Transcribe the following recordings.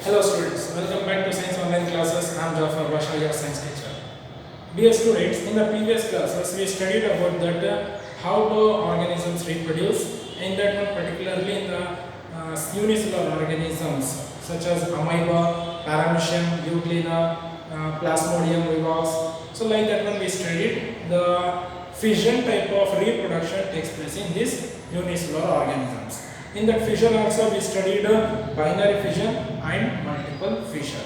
Hello students, welcome back to Science Online Classes. I am Jafar Basha, your science teacher. Dear students, in the previous classes we studied about that how do organisms reproduce. In that one particularly in the unicellular organisms such as amoeba, paramecium, euglena, plasmodium vivax. So like that one we studied the fission type of reproduction takes place in these unicellular organisms. In that fission also we studied binary fission and multiple fission.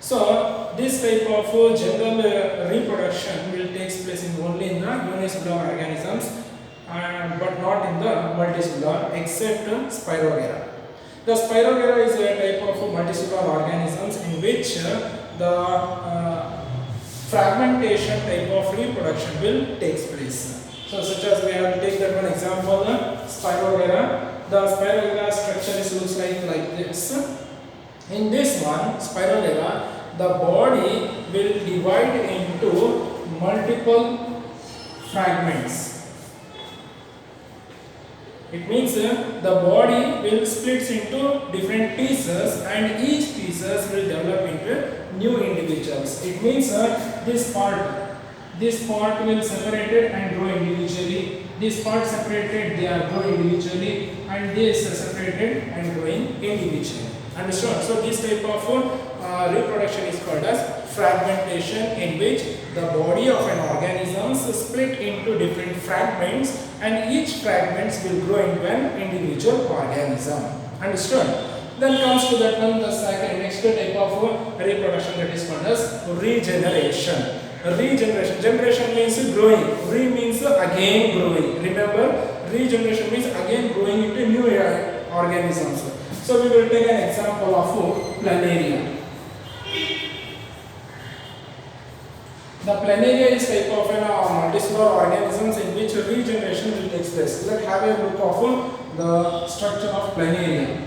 So this type of general reproduction will take place in only in the unicellular organisms but not in the multicellular except Spirogyra. The Spirogyra is a type of multicellular organisms in which the fragmentation type of reproduction will take place. So such as we have to take that one example, Spirogyra. The Spirogyra structure looks like this. In this one, Spirogyra, the body will divide into multiple fragments. It means the body will split into different pieces and each pieces will develop into new individuals. It means this part will separated and grow individually. This part separated, they are grow individually, and this separated and growing individually. Understood? So this type of reproduction is called as fragmentation, in which the body of an organism is split into different fragments, and each fragments will grow into an individual organism. Understood? Then comes to that one the second next type of reproduction, that is called as regeneration. Regeneration. Generation means growing. Re means again growing. Remember, regeneration means again growing into new organisms. So we will take an example of planaria. The planaria is type of an multicellular organisms in which regeneration will take place. Let's have a look of the structure of planaria.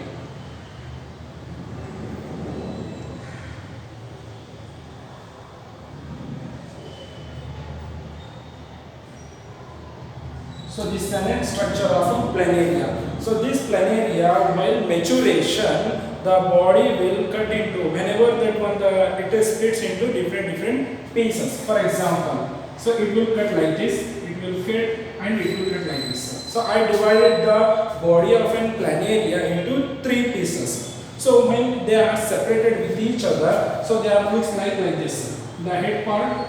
So this is an structure of planaria. So this planaria, while maturation, the body will cut into whenever that one it is splits into different pieces. For example, so it will cut like this, it will cut and it will cut like this. So I divided the body of an planaria into three pieces. So when they are separated with each other, so they are looks like this. The head part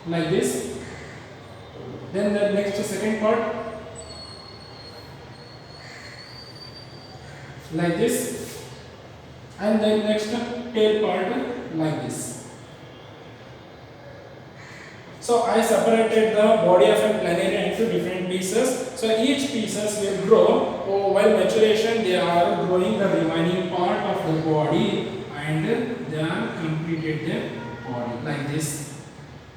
like this. Then the next second part like this, and then next tail part like this. So I separated the body of a planaria into different pieces. So each pieces will grow. While maturation, they are growing the remaining part of the body, and they are completed their body like this.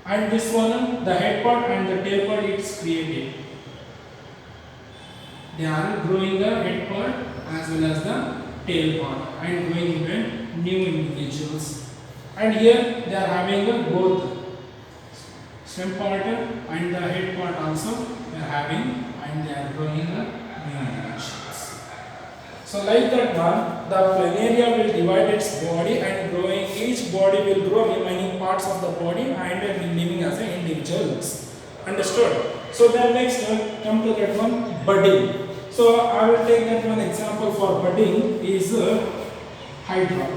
And this one, the head part and the tail part, it's created. They are growing the head part as well as the tail part and growing into new individuals. And here they are having both stem part and the head part also they are having, and they are growing the new individuals. So like that one, the planaria will divide its body and growing, each body will grow remaining parts of the body and living as an individuals. Understood? So then next come to that one, budding. So I will take that one example for budding is hydra.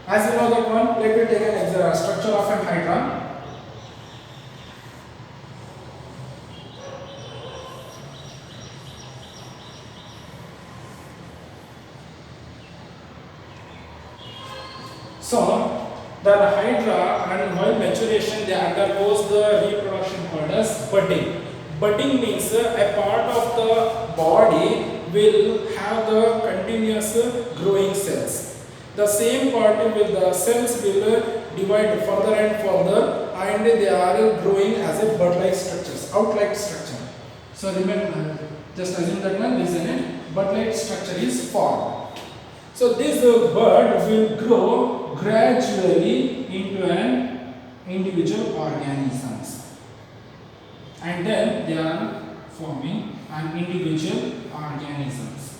As you know that one, let me take an structure of an hydra. So the hydra, and while maturation they undergoes the reproduction called as budding. Budding means a part of the body will have the continuous growing cells. The same part with the cells will divide further and further, and they are growing as a bud-like structures, out-like structure. So remember, just assume that one, listen it, bud-like structure is formed. So this bud will grow gradually into an individual organisms, and then they are forming an individual organisms.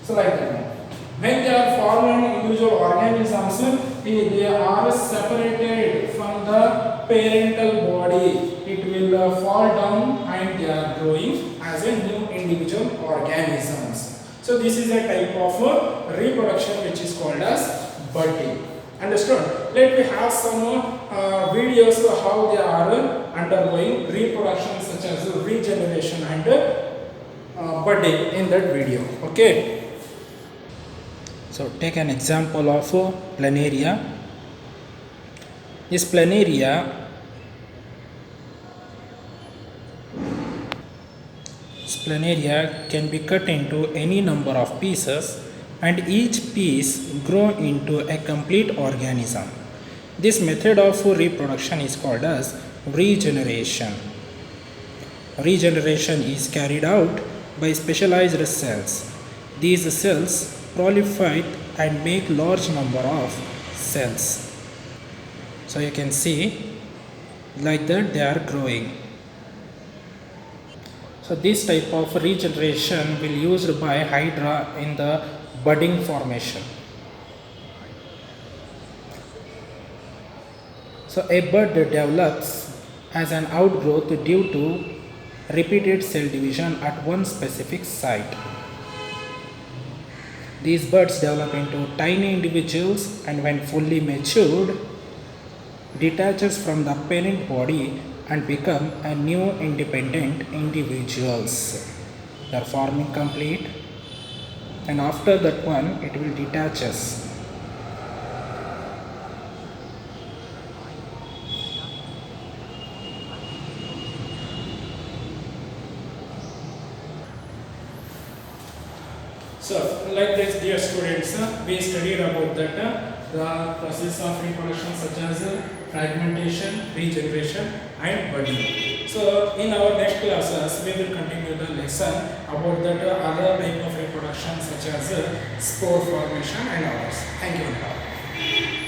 So like that. When they are forming individual organisms, they are separated from the parental body. It will fall down and they are growing as a new individual organisms. So this is a type of reproduction which is called as budding. Understood? Let me have some videos of how they are undergoing reproduction such as regeneration and budding in that video. Okay. So take an example of planaria. This planaria can be cut into any number of pieces and each piece grow into a complete organism. This method of reproduction is called as regeneration. Regeneration is carried out by specialized cells. These cells proliferate and make large number of cells. So you can see like that they are growing. So this type of regeneration will be used by hydra in the budding formation. So a bud develops as an outgrowth due to repeated cell division at one specific site. These buds develop into tiny individuals and when fully matured, detaches from the parent body and become a new independent individuals. They are forming complete and after that one it will detaches. So like this dear students, we studied about that the process of reproduction such as fragmentation, regeneration and budding. So in our next classes we will continue the lesson about that other type of reproduction such as spore formation and others. Thank you.